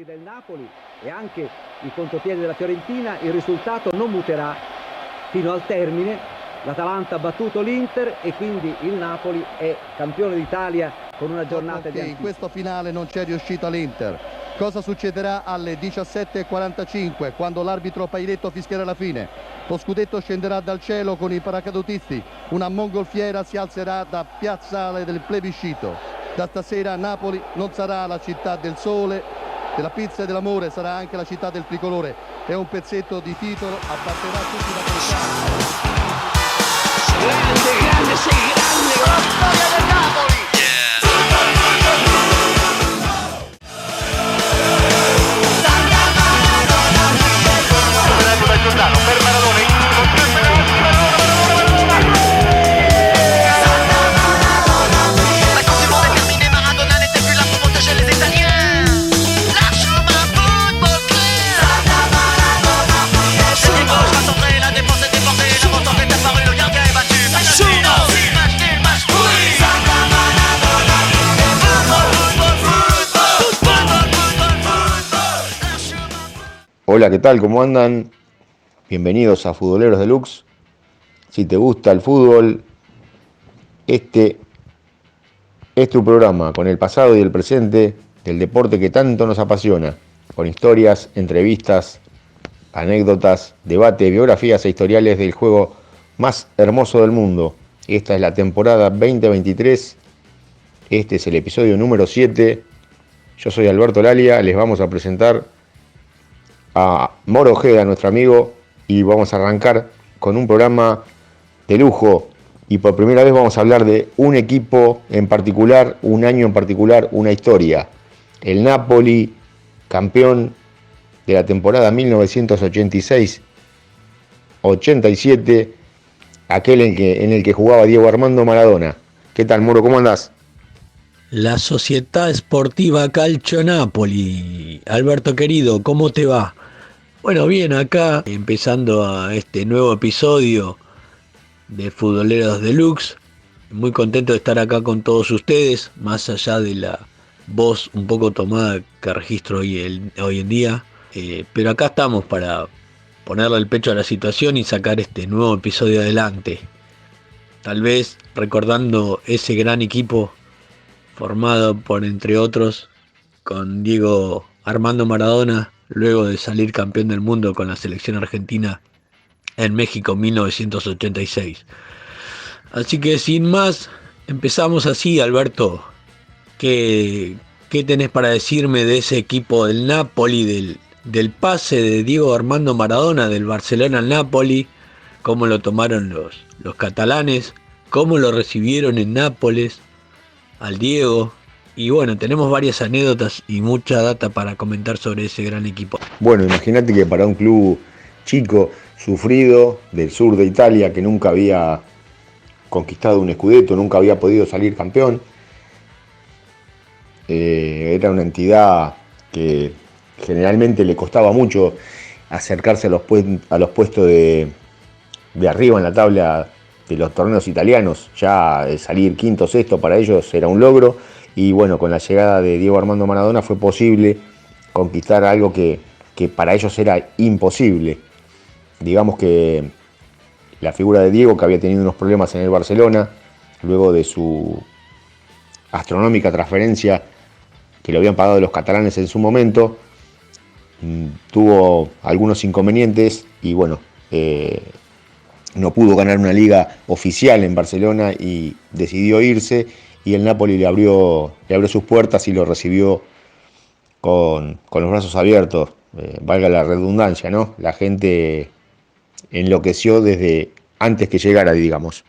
Del Napoli e anche il contropiede della Fiorentina, il risultato non muterà fino al termine. L'Atalanta ha battuto l'Inter e quindi il Napoli è campione d'Italia con una giornata di anticipo. In questo finale non c'è riuscita l'Inter. Cosa succederà alle 17:45 quando l'arbitro Pailetto fischierà la fine? Lo scudetto scenderà dal cielo con i paracadutisti, una mongolfiera si alzerà da piazzale del plebiscito. Da stasera Napoli non sarà la città del sole, della pizza e dell'amore, sarà anche la città del tricolore. È un pezzetto di titolo, abbatterà tutti da pensare. Grande, sei grande, la storia del Napoli. Pedaggio da Giordano per Maradona, Hola, ¿qué tal? ¿Cómo andan? Bienvenidos a Futboleros Deluxe. Si te gusta el fútbol, este es tu programa con el pasado y el presente del deporte que tanto nos apasiona, con historias, entrevistas, anécdotas, debates, biografías e historiales del juego más hermoso del mundo. Esta es la temporada 2023, este es el episodio número 7. Yo soy Alberto Lalia, les vamos a presentar a Moro Ojeda, nuestro amigo, y vamos a arrancar con un programa de lujo y por primera vez vamos a hablar de un equipo en particular, un año en particular, una historia. El Napoli, campeón de la temporada 1986-87, aquel en el que jugaba Diego Armando Maradona. ¿Qué tal, Moro? ¿Cómo andás? La Società Sportiva Calcio Napoli. Alberto querido, ¿cómo te va? Bueno, bien, acá empezando a este nuevo episodio de Futboleros Deluxe. Muy contento de estar acá con todos ustedes, más allá de la voz un poco tomada que registro hoy en día. Pero acá estamos para ponerle el pecho a la situación y sacar este nuevo episodio adelante. Tal vez recordando ese gran equipo formado por, entre otros, con Diego Armando Maradona, luego de salir campeón del mundo con la selección argentina en México 1986. Así que sin más, empezamos así, Alberto. ¿Qué tenés para decirme de ese equipo del Napoli, del pase de Diego Armando Maradona del Barcelona al Napoli? ¿Cómo lo tomaron los catalanes? ¿Cómo lo recibieron en Nápoles al Diego? Y bueno, tenemos varias anécdotas y mucha data para comentar sobre ese gran equipo. Bueno, imagínate que para un club chico, sufrido, del sur de Italia, que nunca había conquistado un scudetto, nunca había podido salir campeón, era una entidad que generalmente le costaba mucho acercarse a los puestos de arriba en la tabla de los torneos italianos. Ya salir quinto, sexto para ellos era un logro. Y bueno, con la llegada de Diego Armando Maradona fue posible conquistar algo que para ellos era imposible. Digamos que la figura de Diego, que había tenido unos problemas en el Barcelona, luego de su astronómica transferencia que le habían pagado los catalanes en su momento, tuvo algunos inconvenientes y bueno, no pudo ganar una liga oficial en Barcelona y decidió irse. y el Napoli le abrió sus puertas y lo recibió con los brazos abiertos, valga la redundancia, ¿no? La gente enloqueció desde antes que llegara, digamos.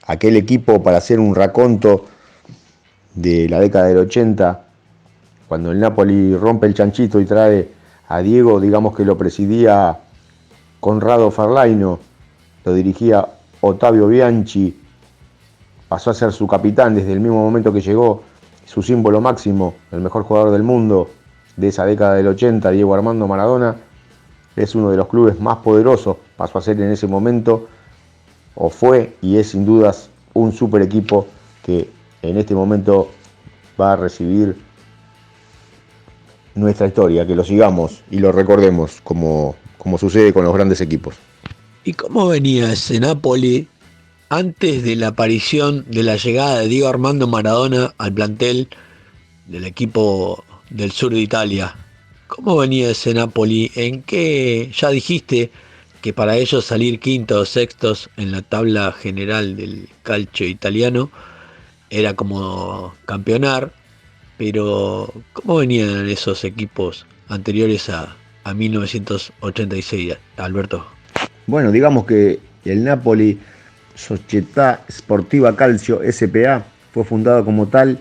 Aquel equipo, para hacer un raconto de la década del 80, cuando el Napoli rompe el chanchito y trae a Diego, digamos que lo presidía Conrado Ferlaino, lo dirigía Ottavio Bianchi, pasó a ser su capitán desde el mismo momento que llegó, su símbolo máximo, el mejor jugador del mundo de esa década del 80, Diego Armando Maradona. Es uno de los clubes más poderosos, pasó a ser en ese momento, o fue y es sin dudas un super equipo que en este momento va a recibir nuestra historia, que lo sigamos y lo recordemos como sucede con los grandes equipos. ¿Y cómo venía ese Napoli antes de la aparición de la llegada de Diego Armando Maradona al plantel del equipo del sur de Italia? ¿Cómo venía ese Napoli? ¿En qué? Ya dijiste que para ellos salir quintos o sextos en la tabla general del calcio italiano era como campeonar, pero ¿cómo venían esos equipos anteriores a 1986, Alberto? Bueno, digamos que el Napoli Società Sportiva Calcio SPA fue fundado como tal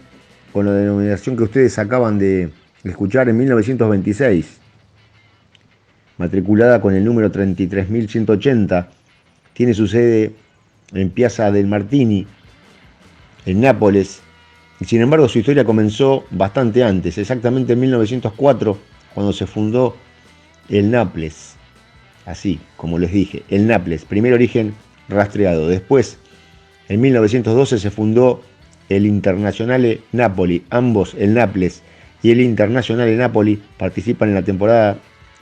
con la denominación que ustedes acaban de escuchar en 1926, matriculada con el número 33.180, tiene su sede en Piazza del Martini, en Nápoles, y sin embargo su historia comenzó bastante antes, exactamente en 1904, cuando se fundó el Naples, así como les dije, el Naples, primer origen rastreado. Después, en 1912 se fundó el Internazionale Napoli, ambos, el Naples y el Internazionale Napoli, participan en la temporada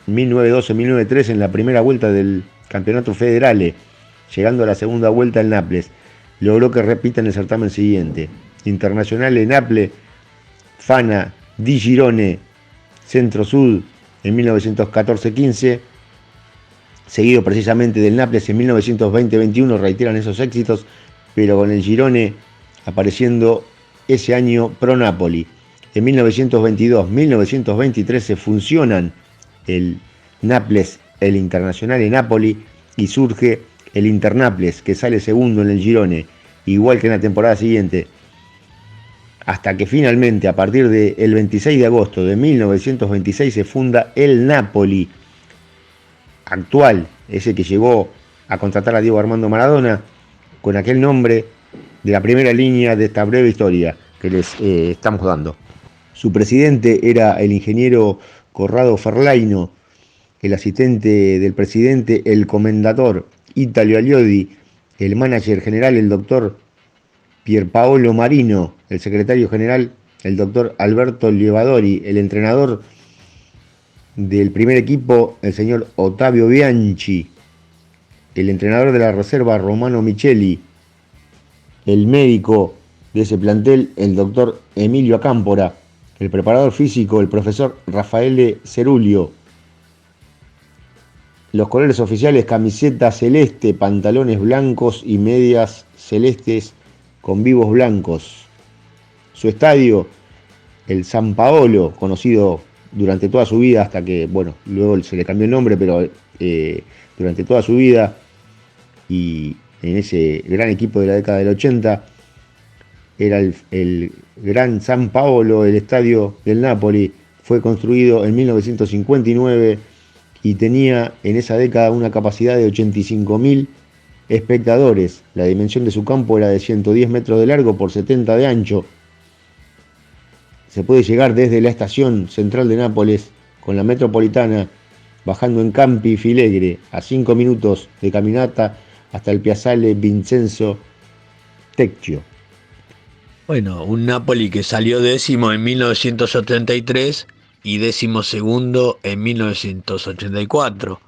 1912-1913 en la primera vuelta del Campeonato Federale, llegando a la segunda vuelta el Naples. Logró que repitan el certamen siguiente. Internazionale Naples, Fana di Girone, Centro-Sud en 1914-15, seguido precisamente del Naples en 1920-21, reiteran esos éxitos, pero con el Girone apareciendo ese año Pro Napoli. En 1922-1923 se fusionan el Naples, el Internazionale Napoli, y surge el Internaples, que sale segundo en el Girone, igual que en la temporada siguiente, hasta que finalmente, a partir del 26 de agosto de 1926, se funda el Napoli actual, ese que llegó a contratar a Diego Armando Maradona, con aquel nombre de la primera línea de esta breve historia que les estamos dando. Su presidente era el ingeniero Corrado Ferlaino, el asistente del presidente, el comendator Italio Aliodi, el manager general, el doctor Pierpaolo Marino, el secretario general, el doctor Alberto Lievadori, el entrenador del primer equipo, el señor Ottavio Bianchi, el entrenador de la reserva, Romano Micheli, el médico de ese plantel, el doctor Emilio Acámpora, el preparador físico, el profesor Raffaele Cerulio. Los colores oficiales: camiseta celeste, pantalones blancos y medias celestes con vivos blancos. Su estadio, el San Paolo, conocido durante toda su vida, hasta que, bueno, luego se le cambió el nombre, pero durante toda su vida y en ese gran equipo de la década del 80, era el Gran San Paolo, el estadio del Napoli. Fue construido en 1959 y tenía en esa década una capacidad de 85.000 espectadores. La dimensión de su campo era de 110 metros de largo por 70 de ancho. Se puede llegar desde la estación central de Nápoles con la metropolitana, bajando en Campi Filegre, a 5 minutos de caminata hasta el Piazzale Vincenzo Tecchio. Bueno, un Napoli que salió décimo en 1973 y décimo segundo en 1984.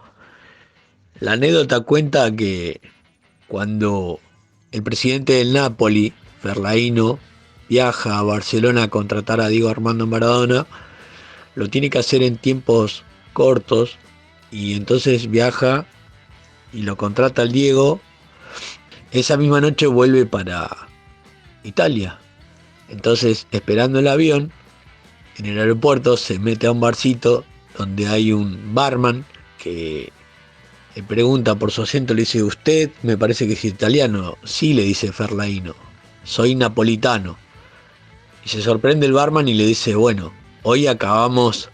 La anécdota cuenta que cuando el presidente del Napoli, Ferlaino, viaja a Barcelona a contratar a Diego Armando Maradona, lo tiene que hacer en tiempos cortos y entonces viaja y lo contrata al Diego. Esa misma noche vuelve para Italia Entonces, esperando el avión, en el aeropuerto se mete a un barcito donde hay un barman que le pregunta por su acento, le dice: usted me parece que es italiano. Sí, le dice Ferlaino, soy napolitano. Y se sorprende el barman y le dice: bueno, hoy acabamos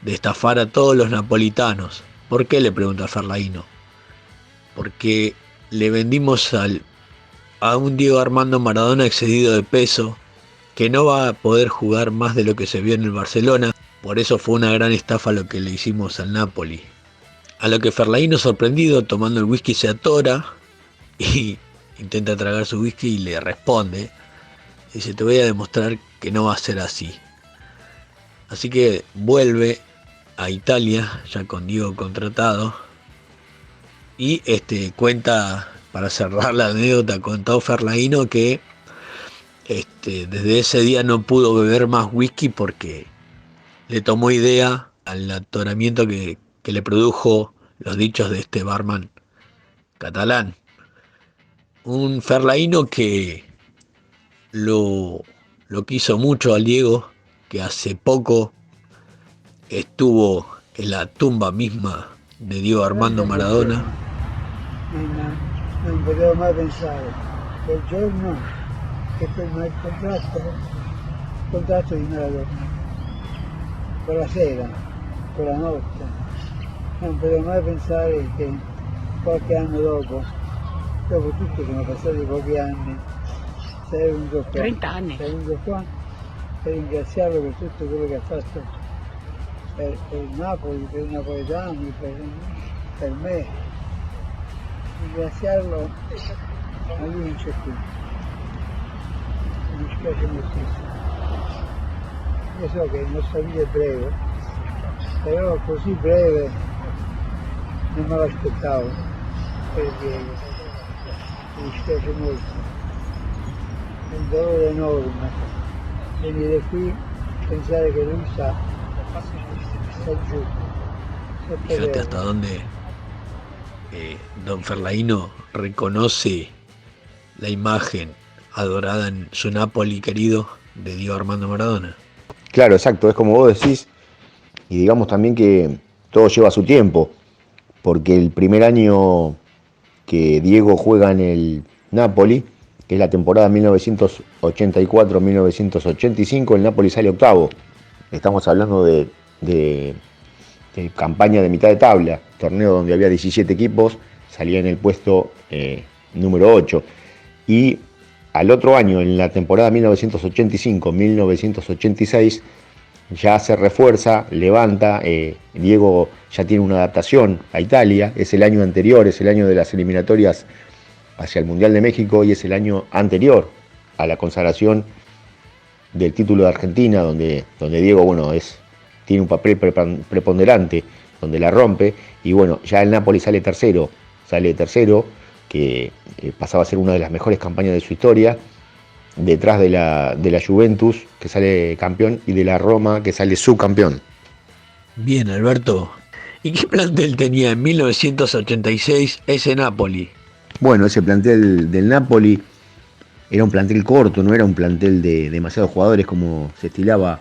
de estafar a todos los napolitanos. ¿Por qué?, le pregunta Ferlaino. Porque le vendimos a un Diego Armando Maradona excedido de peso, que no va a poder jugar más de lo que se vio en el Barcelona. Por eso fue una gran estafa lo que le hicimos al Napoli. A lo que Ferlaino, sorprendido, tomando el whisky, se atora y intenta tragar su whisky y le responde. Dice: te voy a demostrar que no va a ser así. Así que vuelve a Italia, ya con Diego contratado, y cuenta, para cerrar la anécdota, contó Ferlaino que desde ese día no pudo beber más whisky porque le tomó idea al atoramiento que le produjo los dichos de este barman catalán. Un Ferlaino que lo quiso mucho al Diego, que hace poco estuvo en la tumba misma de Diego Armando Maradona. Non potevo mai pensare che il giorno che firmai il contratto di Maradona, quella sera, quella notte, non potevo mai pensare che qualche anno dopo tutto sono passati pochi anni, sei venuto qua, 30 anni, sei venuto qua per ringraziarlo per tutto quello che ha fatto per il Napoli, per i napoletani, per me. Ringraziarlo, ma lui non c'è più. Mi dispiace moltissimo. Io so che la nostra vita è breve, però così breve non me l'aspettavo per Diego. Mi dispiace molto. È un dolore enorme venire qui e pensare che lui sta giù. Fíjate hasta dónde don Ferlaino reconoce la imagen adorada en su Napoli querido de Diego Armando Maradona. Claro, exacto, es como vos decís, y digamos también que todo lleva su tiempo, porque el primer año que Diego juega en el Napoli, que es la temporada 1984-1985, el Napoli sale octavo. Estamos hablando de campaña de mitad de tabla, torneo donde había 17 equipos, salía en el puesto número 8. Y al otro año, en la temporada 1985-1986, ya se refuerza, levanta, Diego ya tiene una adaptación a Italia, es el año anterior, es el año de las eliminatorias hacia el Mundial de México y es el año anterior a la consagración del título de Argentina, donde Diego, bueno, tiene un papel preponderante, donde la rompe, y bueno, ya el Napoli sale tercero, que pasaba a ser una de las mejores campañas de su historia, detrás de la Juventus, que sale campeón, y de la Roma, que sale subcampeón. Bien, Alberto, ¿y qué plantel tenía en 1986 ese Napoli? Bueno, ese plantel del Napoli era un plantel corto, no era un plantel de demasiados jugadores como se estilaba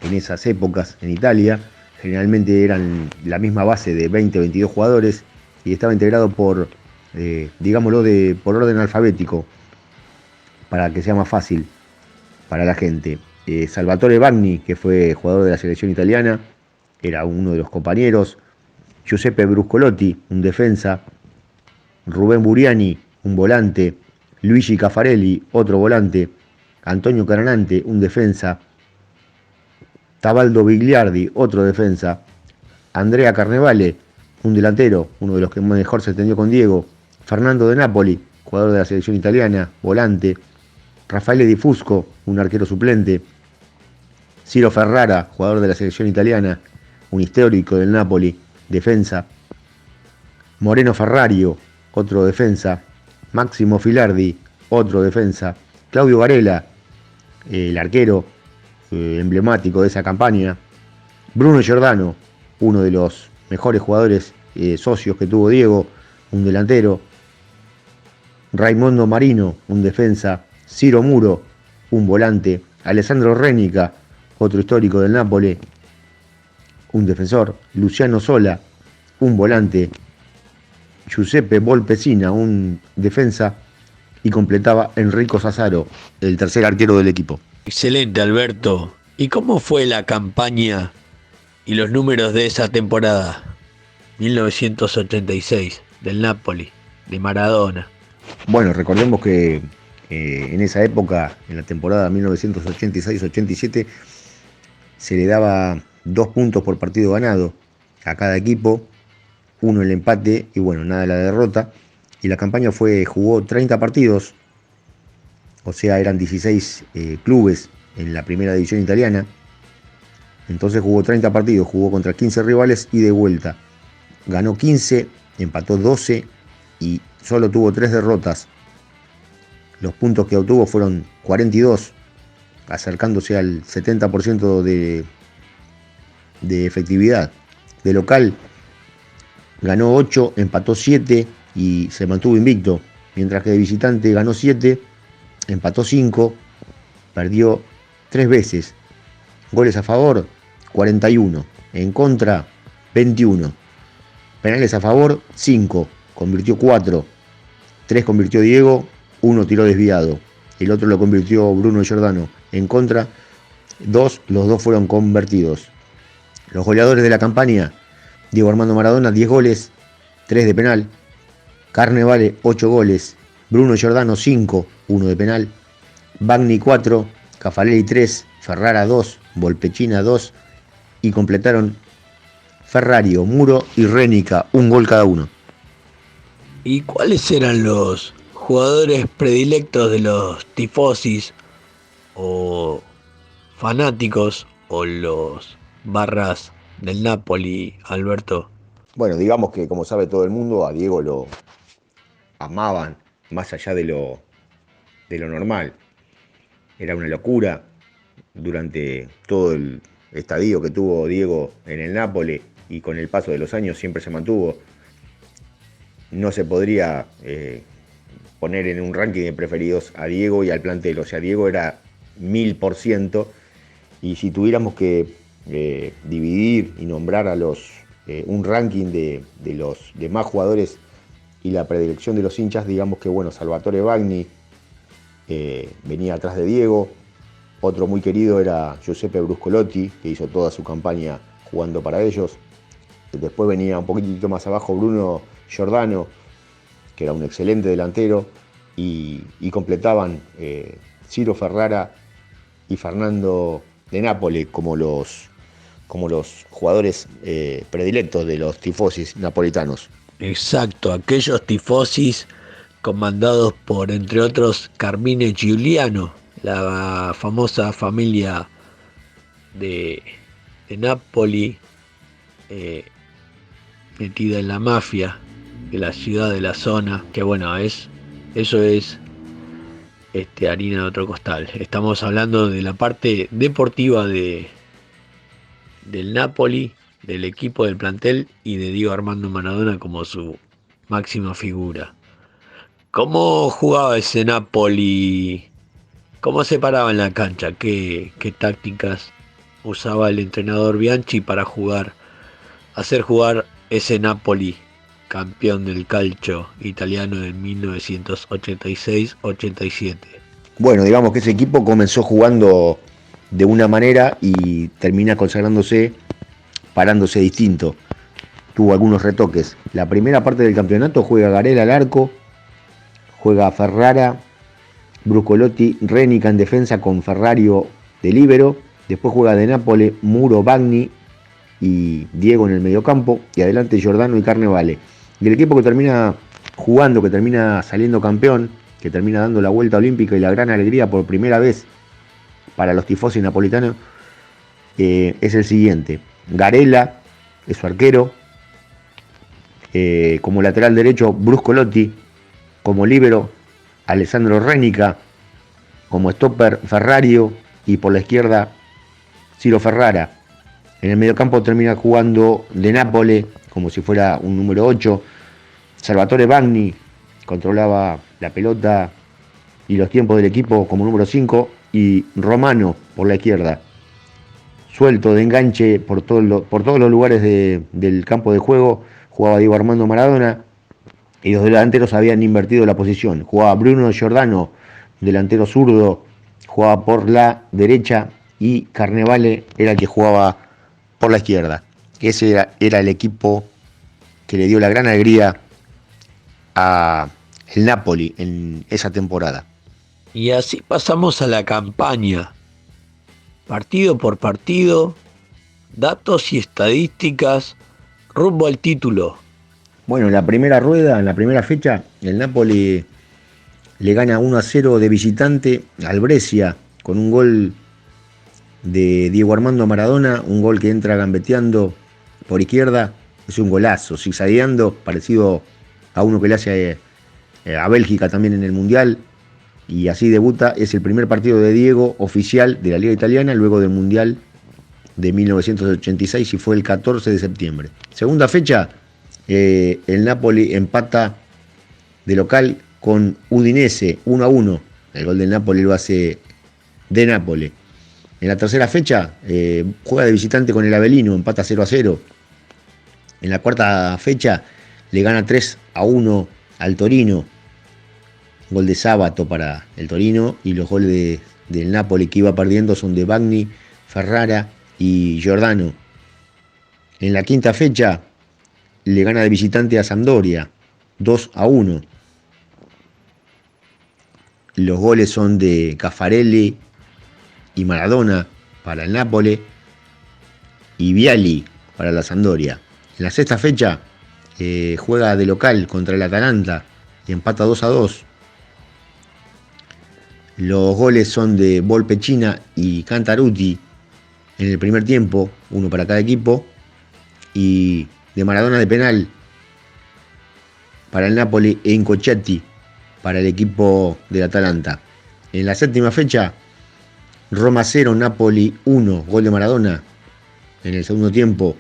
en esas épocas en Italia. Generalmente eran la misma base de 20-22 jugadores y estaba integrado por, por orden alfabético, para que sea más fácil para la gente. Salvatore Bagni, que fue jugador de la selección italiana, era uno de los compañeros. Giuseppe Bruscolotti, un defensa. Rubén Buriani, un volante. Luigi Caffarelli, otro volante. Antonio Caranante, un defensa. Tabaldo Bigliardi, otro defensa. Andrea Carnevale, un delantero, uno de los que mejor se entendió con Diego. Fernando De Napoli, jugador de la selección italiana, volante. Raffaele Di Fusco, un arquero suplente. Ciro Ferrara, jugador de la selección italiana, un histórico del Napoli, defensa. Moreno Ferrario, otro defensa. Máximo Filardi, otro defensa. Claudio Varela, el arquero emblemático de esa campaña. Bruno Giordano, uno de los mejores jugadores socios que tuvo Diego, un delantero. Raimondo Marino, un defensa. Ciro Muro, un volante. Alessandro Renica, otro histórico del Napoli, un defensor. Luciano Sola, un volante. Giuseppe Volpesina, un defensa. Y completaba Enrico Sassaro, el tercer arquero del equipo. Excelente, Alberto. ¿Y cómo fue la campaña y los números de esa temporada? 1986, del Napoli, de Maradona. Bueno, recordemos que en esa época, en la temporada 1986-87, se le daba 2 puntos por partido ganado a cada equipo, 1 el empate y bueno, nada la derrota. Y la campaña jugó 30 partidos, o sea, eran 16 clubes en la primera división italiana. Entonces jugó 30 partidos, jugó contra 15 rivales y de vuelta. Ganó 15, empató 12 y solo tuvo 3 derrotas. Los puntos que obtuvo fueron 42, acercándose al 70% de efectividad. De local ganó 8, empató 7 y se mantuvo invicto. Mientras que de visitante ganó 7, empató 5, perdió 3 veces. Goles a favor, 41. En contra, 21. Penales a favor, 5. Convirtió 4. 3 convirtió Diego, 1 tiró desviado. El otro lo convirtió Bruno Giordano. En contra, 2, los 2 fueron convertidos. Los goleadores de la campaña: Diego Armando Maradona, 10 goles, 3 de penal. Carnevale, 8 goles. Bruno Giordano, 5, 1 de penal. Bagni, 4. Caffarelli, 3. Ferrara, 2. Volpechina, 2. Y completaron Ferrario, Muro y Renica, 1 gol cada uno. ¿Y cuáles eran los jugadores predilectos de los tifosis o fanáticos o los barras del Napoli, Alberto? Bueno, digamos que, como sabe todo el mundo, a Diego lo amaban más allá de lo normal. Era una locura durante todo el estadio que tuvo Diego en el Napoli, y con el paso de los años siempre se mantuvo. No se podría poner en un ranking de preferidos a Diego y al plantel. O sea, Diego era 1000%, y si tuviéramos que dividir y nombrar a un ranking de los demás jugadores y la predilección de los hinchas, digamos que bueno, Salvatore Bagni venía atrás de Diego. Otro muy querido era Giuseppe Bruscolotti, que hizo toda su campaña jugando para ellos. Después venía un poquitito más abajo Bruno Giordano, que era un excelente delantero, y completaban Ciro Ferrara y Fernando de Nápoles como los jugadores predilectos de los tifosis napolitanos. Exacto, aquellos tifosis comandados por, entre otros, Carmine Giuliano, la famosa familia de Nápoli, metida en la mafia de la ciudad, de la zona, que bueno, eso es harina de otro costal. Estamos hablando de la parte deportiva del Napoli, del equipo, del plantel y de Diego Armando Maradona como su máxima figura. ¿Cómo jugaba ese Napoli? ¿Cómo se paraba en la cancha? ¿Qué tácticas usaba el entrenador Bianchi para hacer jugar ese Napoli, campeón del calcio italiano en 1986-87? Bueno, digamos que ese equipo comenzó jugando de una manera y termina consagrándose parándose distinto. Tuvo algunos retoques. La primera parte del campeonato juega Garela al arco, juega Ferrara, Bruscolotti, Renica en defensa con Ferrario de líbero. Después juega de Nápoles, Muro, Bagni y Diego en el mediocampo, y adelante Giordano y Carnevale. Y el equipo que termina jugando, que termina saliendo campeón, que termina dando la vuelta olímpica y la gran alegría por primera vez para los tifosi napolitanos, es el siguiente: Garela es su arquero, como lateral derecho Bruscolotti, como líbero Alessandro Renica, como stopper Ferrario, y por la izquierda Ciro Ferrara. En el mediocampo termina jugando de Nápoles como si fuera un número 8. Salvatore Bagni controlaba la pelota y los tiempos del equipo como número 5. y Romano por la izquierda. Suelto de enganche por todos los lugares del campo de juego jugaba Diego Armando Maradona, y los delanteros habían invertido la posición. Jugaba Bruno Giordano, delantero zurdo, jugaba por la derecha, y Carnevale era el que jugaba por la izquierda. Ese era el equipo que le dio la gran alegría a el Napoli en esa temporada. Y así pasamos a la campaña, partido por partido, datos y estadísticas rumbo al título. Bueno, en la primera rueda, en la primera fecha, el Napoli le gana 1-0 de visitante al Brescia con un gol de Diego Armando Maradona, un gol que entra gambeteando por izquierda. Es un golazo, zigzagueando, parecido a uno que le hace a Bélgica también en el Mundial, y así debuta. Es el primer partido de Diego oficial de la Liga Italiana luego del Mundial de 1986, y fue el 14 de septiembre. Segunda fecha, el Napoli empata de local con Udinese 1-1. El gol del Napoli lo hace De Napoli. En la tercera fecha juega de visitante con el Avellino, empata 0-0. En la cuarta fecha le gana 3-1 al Torino. Gol de Sábato para el Torino, y los goles del Napoli que iba perdiendo son de Bagni, Ferrara y Giordano. En la quinta fecha le gana de visitante a Sampdoria 2-1. Los goles son de Caffarelli y Maradona para el Napoli, y Vialli para la Sampdoria. En la sexta fecha juega de local contra el Atalanta y empata 2-2. Los goles son de Volpecina y Cantarutti en el primer tiempo, uno para cada equipo, y de Maradona de penal para el Napoli e Incochetti para el equipo del Atalanta. En la séptima fecha, Roma 0, Napoli 1, gol de Maradona en el segundo tiempo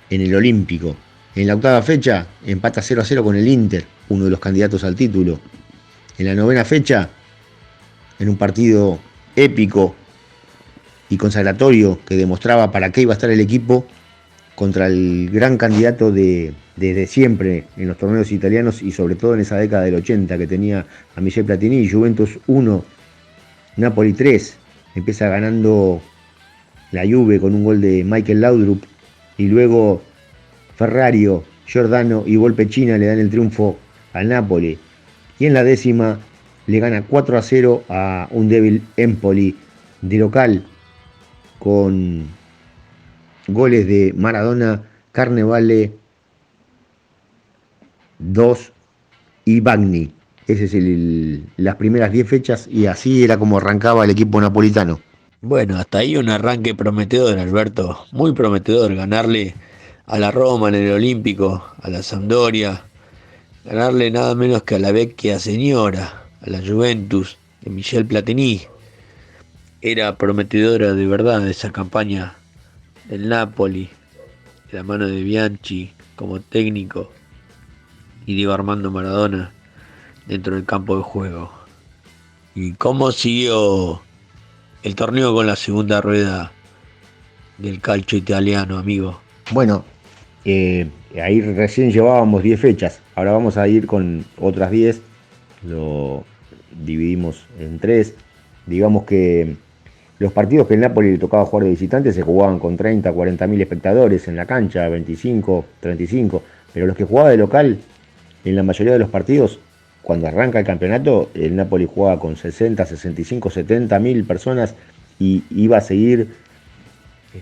en el Olímpico. En la octava fecha, empata 0-0 con el Inter, uno de los candidatos al título. En la novena fecha, en un partido épico y consagratorio que demostraba para qué iba a estar el equipo contra el gran candidato desde siempre en los torneos italianos, y sobre todo en esa década del 80 que tenía a Michel Platini. Juventus 1, Napoli 3. Empieza ganando la Juve con un gol de Michael Laudrup, y luego Ferrario, Giordano y Volpecina le dan el triunfo al Napoli. Y en la décima le gana 4-0 a un débil Empoli de local, con goles de Maradona, Carnevale 2 y Bagni. Ese es las primeras 10 fechas, y así era como arrancaba el equipo napolitano. Bueno, hasta ahí un arranque prometedor, Alberto, muy prometedor. Ganarle a la Roma en el Olímpico, a la Sampdoria, ganarle nada menos que a la vecchia señora, a la Juventus de Michel Platini. Era prometedora de verdad esa campaña del Napoli, de la mano de Bianchi como técnico y Diego Armando Maradona dentro del campo de juego. ¿Y cómo siguió el torneo con la segunda rueda del calcio italiano, amigo? Bueno, ahí recién llevábamos 10 fechas, ahora vamos a ir con otras 10, lo dividimos en 3. Digamos que los partidos que el Napoli le tocaba jugar de visitante se jugaban con 30, 40 mil espectadores en la cancha, 25, 35, pero los que jugaba de local, en la mayoría de los partidos, cuando arranca el campeonato, el Napoli jugaba con 60, 65, 70 mil personas, y iba a seguir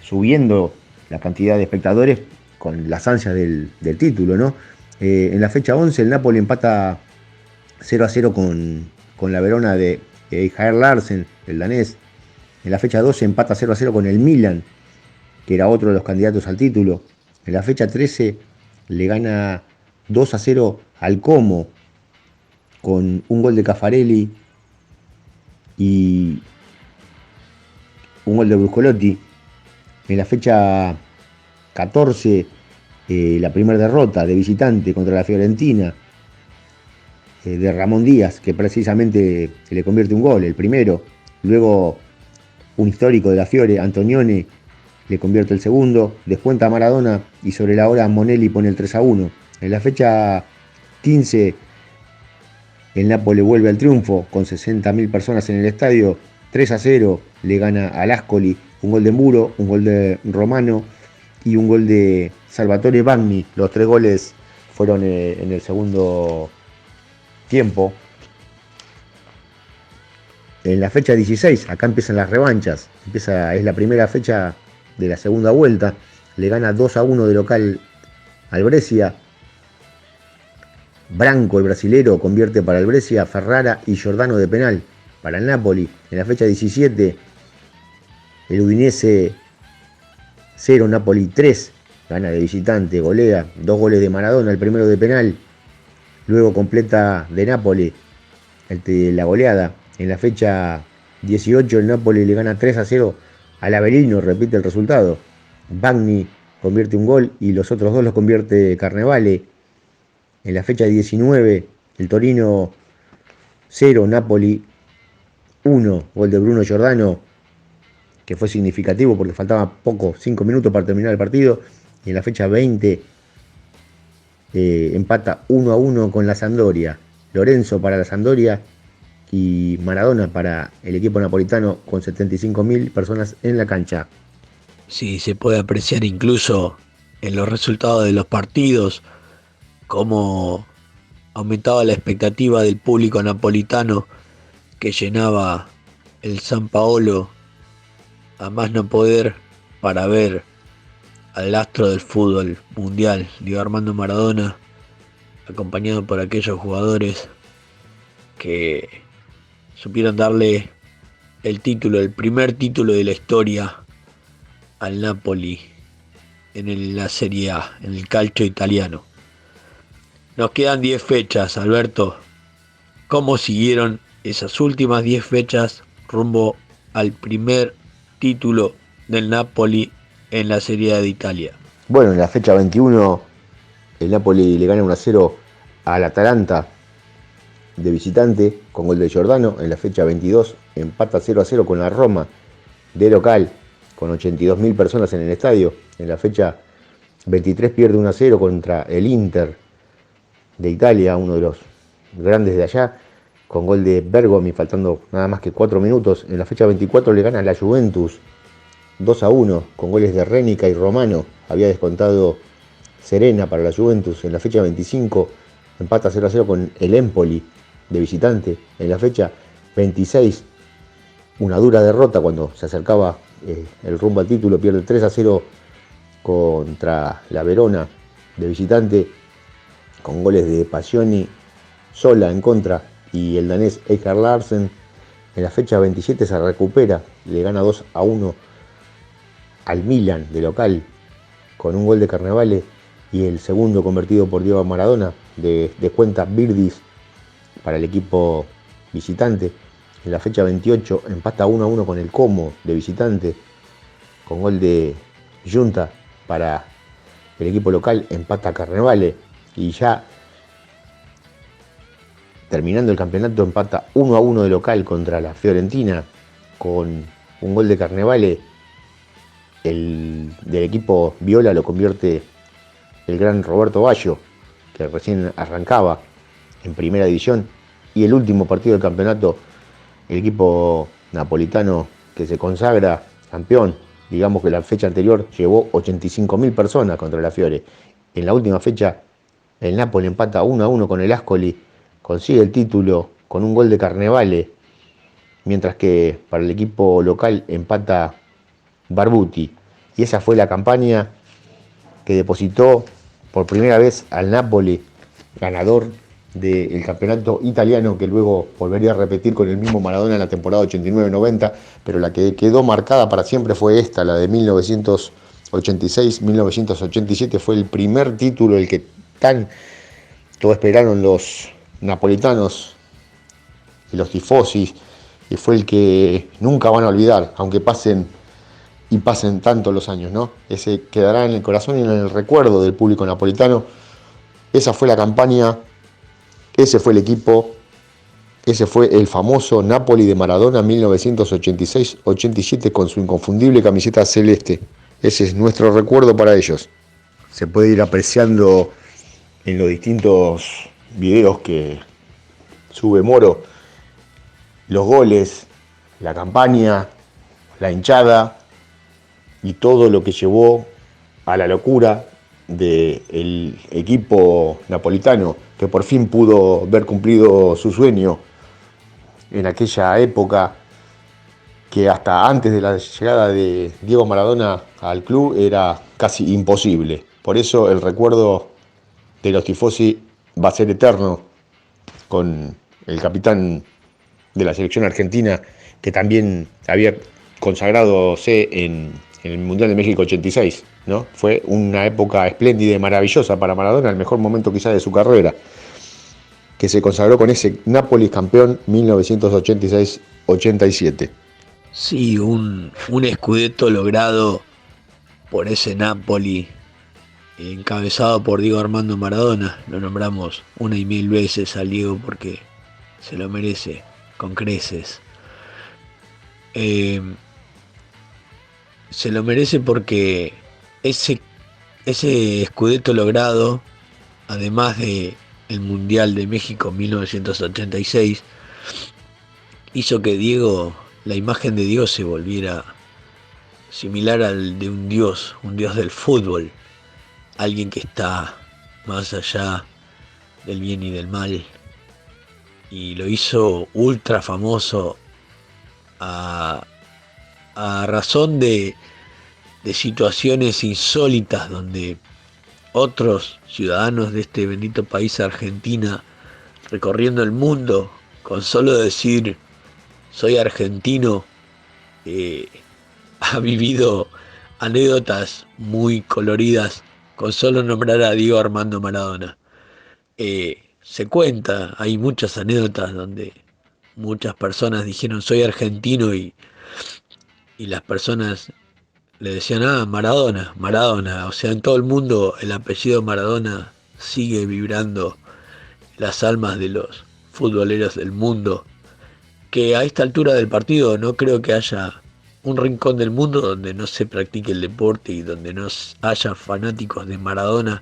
subiendo la cantidad de espectadores con las ansias del título, ¿no? En la fecha 11 el Napoli empata 0-0 con la Verona de Jair Larsen, el danés. En la fecha 12 empata 0-0 con el Milan, que era otro de los candidatos al título. En la fecha 13 le gana 2-0 al Como, con un gol de Caffarelli y un gol de Bruscolotti. En la fecha 14, la primera derrota de visitante contra la Fiorentina. de Ramón Díaz, que precisamente le convierte un gol, el primero. Luego un histórico de la Fiore, Antonioni, le convierte el segundo. Descuenta Maradona y sobre la hora Monelli pone el 3-1. En la fecha 15 el Napoli vuelve al triunfo con 60.000 personas en el estadio. 3-0 le gana al Ascoli, un gol de Muro, un gol de Romano y un gol de Salvatore Bagni. Los 3 goles fueron en el segundo tiempo. En la fecha 16, acá empiezan las revanchas. Es la primera fecha de la segunda vuelta. Le gana 2-1 de local al Brescia. Branco, el brasilero, convierte para el Brescia. Ferrara y Giordano de penal para el Napoli. En la fecha 17, el Udinese 0, Napoli 3. Gana de visitante, golea. 2 goles de Maradona, el primero de penal. Luego completa de Napoli la goleada. En la fecha 18 el Napoli le gana 3-0 al Avellino, repite el resultado. Bagni convierte un gol y los otros 2 los convierte Carnevale. En la fecha 19 el Torino 0, Napoli 1, gol de Bruno Giordano, que fue significativo porque faltaba poco, 5 minutos para terminar el partido. Y en la fecha 20 empata 1-1 con la Sampdoria. Lorenzo para la Sampdoria y Maradona para el equipo napolitano, con 75.000 personas en la cancha. Sí, se puede apreciar incluso en los resultados de los partidos cómo aumentaba la expectativa del público napolitano, que llenaba el San Paolo a más no poder para ver al astro del fútbol mundial, Diego Armando Maradona, acompañado por aquellos jugadores que supieron darle el primer título de la historia al Napoli en la Serie A, en el calcio italiano. Nos quedan 10 fechas, Alberto. ¿Cómo siguieron esas últimas 10 fechas rumbo al primer título del Napoli en la Serie A de Italia? Bueno, en la fecha 21 el Napoli le gana 1-0 al Atalanta de visitante con gol de Giordano. En la fecha 22 empata 0-0 con la Roma de local, con 82.000 personas en el estadio. En la fecha 23 pierde 1-0 contra el Inter de Italia, uno de los grandes de allá, con gol de Bergomi, faltando nada más que 4 minutos. En la fecha 24 le gana a la Juventus 2-1 con goles de Renica y Romano. Había descontado Serena para la Juventus. En la fecha 25 empata 0-0 con el Empoli de visitante. En la fecha 26 una dura derrota cuando se acercaba el rumbo al título. Pierde 3-0 contra la Verona de visitante, con goles de Pacioni, Sola en contra y el danés Einar Larsen. En la fecha 27 se recupera, le gana 2-1 al Milan de local, con un gol de Carnevale y el segundo convertido por Diego Maradona. De cuenta Virdis para el equipo visitante. En la fecha 28 empata 1-1 con el Como de visitante, con gol de Giunta para el equipo local. Empata Carnevale y ya terminando el campeonato empata 1-1 de local contra la Fiorentina, con un gol de Carnevale. El del equipo Viola lo convierte el gran Roberto Baggio, que recién arrancaba en primera división. Y el último partido del campeonato, el equipo napolitano que se consagra campeón. Digamos que la fecha anterior llevó 85.000 personas contra la Fiore. En la última fecha el Napoli empata 1-1 con el Ascoli, consigue el título con un gol de Carnevale, mientras que para el equipo local empata Barbuti. Y esa fue la campaña que depositó por primera vez al Napoli ganador del campeonato italiano, que luego volvería a repetir con el mismo Maradona en la temporada 89-90, pero la que quedó marcada para siempre fue esta, la de 1986-1987. Fue el primer título, el que tanto esperaron los napolitanos y los tifosi, y fue el que nunca van a olvidar, aunque pasen tanto los años, ¿no? Ese quedará en el corazón y en el recuerdo del público napolitano. Esa fue la campaña Ese fue el equipo, ese fue el famoso Napoli de Maradona 1986-87 con su inconfundible camiseta celeste. Ese es nuestro recuerdo para ellos. Se puede ir apreciando en los distintos videos que sube Moro los goles, la campaña, la hinchada y todo lo que llevó a la locura del equipo napolitano, que por fin pudo ver cumplido su sueño en aquella época que hasta antes de la llegada de Diego Maradona al club era casi imposible. Por eso el recuerdo de los tifosi va a ser eterno con el capitán de la selección argentina, que también había consagradose en el Mundial de México 86, ¿no? Fue una época espléndida y maravillosa para Maradona, el mejor momento quizás de su carrera, que se consagró con ese Nápoles campeón 1986-87. Sí, un scudetto logrado por ese Napoli, encabezado por Diego Armando Maradona. Lo nombramos una y mil veces al Diego porque se lo merece con creces. Se lo merece porque ese scudetto logrado, además de el Mundial de México 1986, hizo que la imagen de Diego se volviera similar al de un dios del fútbol, alguien que está más allá del bien y del mal, y lo hizo ultra famoso a razón de situaciones insólitas donde otros ciudadanos de este bendito país, Argentina, recorriendo el mundo, con solo decir soy argentino, ha vivido anécdotas muy coloridas con solo nombrar a Diego Armando Maradona. Se cuenta, hay muchas anécdotas donde muchas personas dijeron soy argentino y las personas le decían Maradona, o sea, en todo el mundo el apellido Maradona sigue vibrando las almas de los futboleros del mundo, que a esta altura del partido no creo que haya un rincón del mundo donde no se practique el deporte y donde no haya fanáticos de Maradona,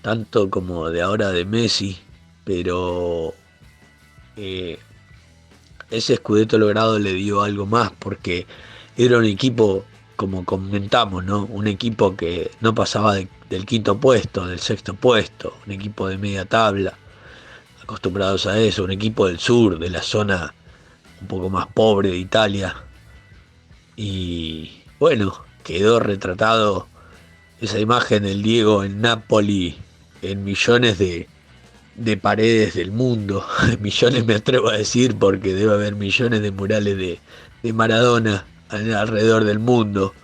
tanto como de ahora de Messi, pero ese scudetto logrado le dio algo más porque era un equipo, como comentamos, ¿no? Un equipo que no pasaba del quinto puesto, del sexto puesto, un equipo de media tabla, acostumbrados a eso, un equipo del sur, de la zona un poco más pobre de Italia. Y bueno, quedó retratado esa imagen del Diego en Napoli en millones de paredes del mundo. Millones me atrevo a decir porque debe haber millones de murales de Maradona alrededor del mundo.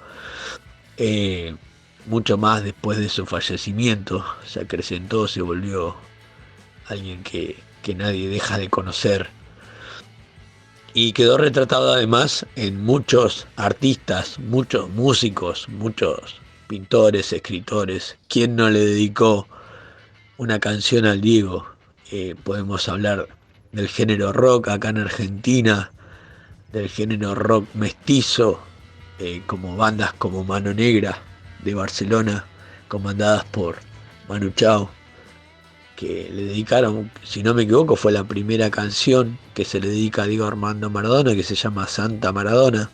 Mucho más después de su fallecimiento, se acrecentó, se volvió alguien que nadie deja de conocer, y quedó retratado además en muchos artistas, muchos músicos, muchos pintores, escritores. ¿Quién no le dedicó una canción al Diego? Podemos hablar del género rock acá en Argentina, del género rock mestizo, como bandas como Mano Negra de Barcelona, comandadas por Manu Chao, que le dedicaron, si no me equivoco, fue la primera canción que se le dedica a Diego Armando Maradona, que se llama Santa Maradona.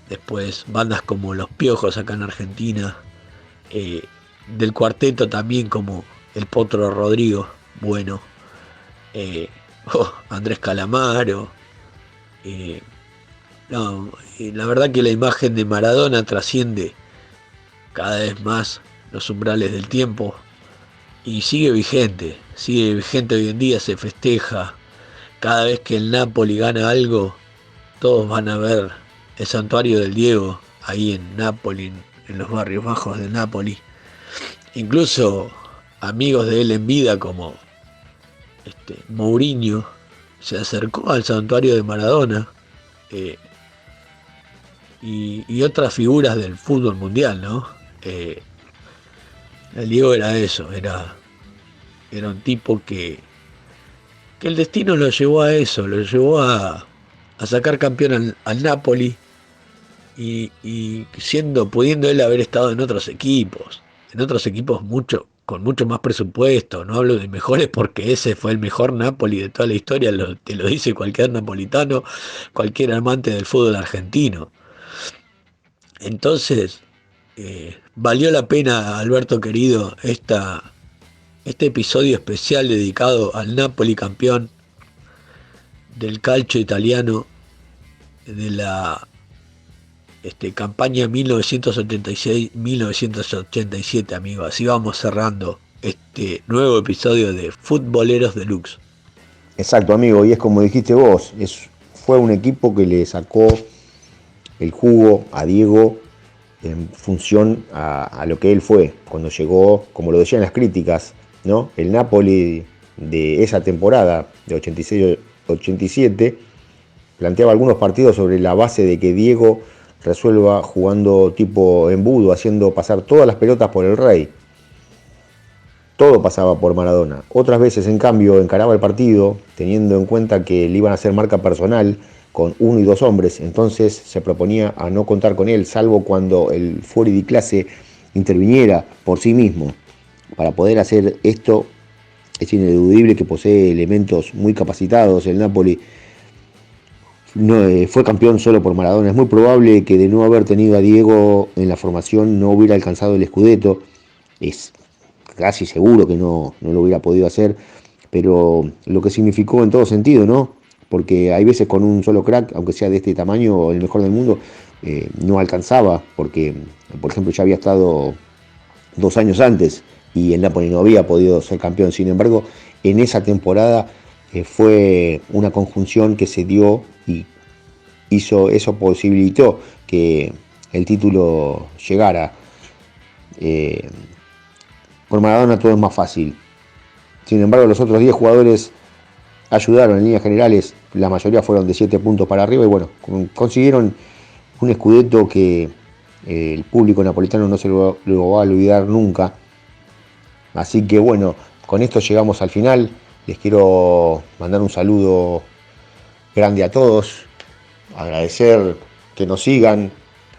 Después bandas como Los Piojos acá en Argentina, del cuarteto también como El Potro Rodrigo, bueno, Andrés Calamaro. La verdad que la imagen de Maradona trasciende cada vez más los umbrales del tiempo y sigue vigente hoy en día, se festeja. Cada vez que el Napoli gana algo, todos van a ver el santuario del Diego ahí en Napoli, en los barrios bajos de Napoli. Incluso amigos de él en vida como Mourinho se acercó al santuario de Maradona, y otras figuras del fútbol mundial, ¿no? El Diego era eso, era Era un tipo que el destino lo llevó a eso, lo llevó a sacar campeón al Napoli y pudiendo él haber estado en otros equipos con mucho más presupuesto. No hablo de mejores porque ese fue el mejor Napoli de toda la historia, te lo dice cualquier napolitano, cualquier amante del fútbol argentino. Entonces, valió la pena, Alberto querido, este episodio especial dedicado al Napoli campeón del calcio italiano de la campaña 1986-1987, amigo. Así vamos cerrando este nuevo episodio de Futboleros Deluxe. Exacto, amigo, y es como dijiste vos, fue un equipo que le sacó el jugo a Diego en función a lo que él fue cuando llegó, como lo decían las críticas, ¿no? El Napoli de esa temporada de 86-87 planteaba algunos partidos sobre la base de que Diego resuelva jugando tipo embudo, haciendo pasar todas las pelotas por el Rey. Todo pasaba por Maradona. Otras veces, en cambio, encaraba el partido teniendo en cuenta que le iban a hacer marca personal con 1 y 2 hombres, entonces se proponía a no contar con él, salvo cuando el fuori di clase interviniera por sí mismo. Para poder hacer esto, es ineludible que posee elementos muy capacitados. El Napoli fue campeón solo por Maradona. Es muy probable que de no haber tenido a Diego en la formación no hubiera alcanzado el Scudetto. Es casi seguro que no lo hubiera podido hacer, pero lo que significó en todo sentido, ¿no? Porque hay veces con un solo crack, aunque sea de este tamaño, el mejor del mundo, no alcanzaba, porque, por ejemplo, ya había estado 2 años antes y el Napoli no había podido ser campeón. Sin embargo, en esa temporada fue una conjunción que se dio y eso posibilitó que el título llegara. Con Maradona todo es más fácil. Sin embargo, los otros 10 jugadores ayudaron en líneas generales. La mayoría fueron de 7 puntos para arriba y bueno, consiguieron un Scudetto que el público napolitano no se lo va a olvidar nunca. Así que bueno, con esto llegamos al final. Les quiero mandar un saludo grande a todos, agradecer que nos sigan,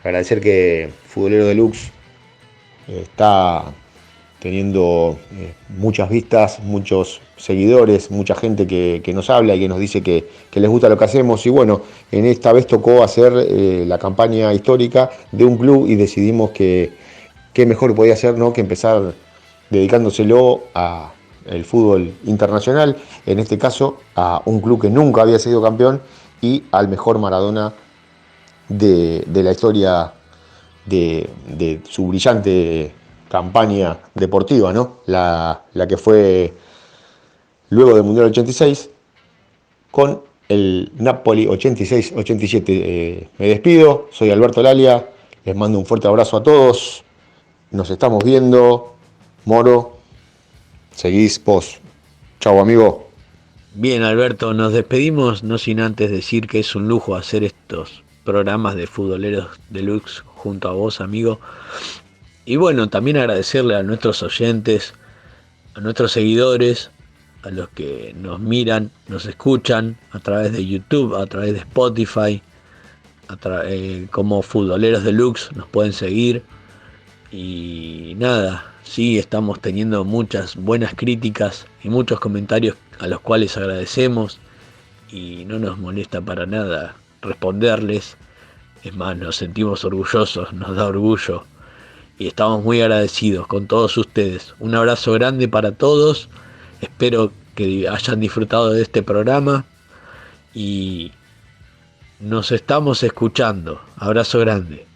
agradecer que Futbolero Deluxe está teniendo muchas vistas, muchos seguidores, mucha gente que nos habla y que nos dice que les gusta lo que hacemos. Y bueno, en esta vez tocó hacer la campaña histórica de un club y decidimos que mejor podía ser, ¿no?, que empezar dedicándoselo a el fútbol internacional, en este caso a un club que nunca había sido campeón y al mejor Maradona de la historia de su brillante campaña deportiva, ¿no? La que fue luego del Mundial 86 con el Napoli 86-87. Me despido, soy Alberto Lalia, les mando un fuerte abrazo a todos, nos estamos viendo. Moro, seguís vos. Chau, amigo. Bien, Alberto, nos despedimos, no sin antes decir que es un lujo hacer estos programas de Futboleros Deluxe junto a vos, amigo. Y bueno, también agradecerle a nuestros oyentes, a nuestros seguidores, a los que nos miran, nos escuchan a través de YouTube, a través de Spotify, como Futboleros Deluxe nos pueden seguir. Y nada, sí, estamos teniendo muchas buenas críticas y muchos comentarios a los cuales agradecemos y no nos molesta para nada responderles. Es más, nos sentimos orgullosos, nos da orgullo y estamos muy agradecidos con todos ustedes. Un abrazo grande para todos, espero que hayan disfrutado de este programa y nos estamos escuchando. Abrazo grande.